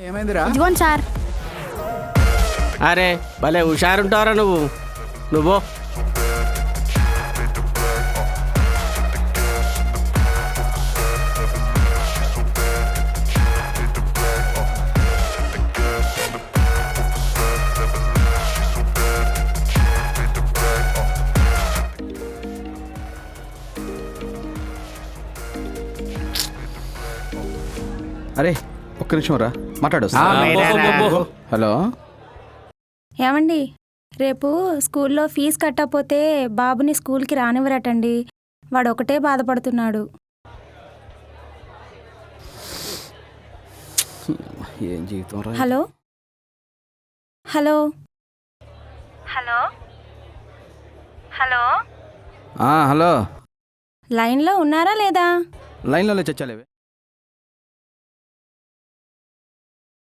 ఏమైందిరా? ఇదిగోండి సార్. అరే భలే హుషారుంటావురా నువ్వు. అరే ఒక్క నిమిషం రా, మాట్లాడు. హలో, ఏమండి, రేపు స్కూల్లో ఫీజు కట్టకపోతే బాబుని స్కూల్కి రానివ్వరటండి. వాడు ఒకటే బాధపడుతున్నాడు. ఏం జీవితం రా. Hello hello hello hello hello, లైన్లో ఉన్నారా లేదా? లైన్లో చచ్చాలేవే.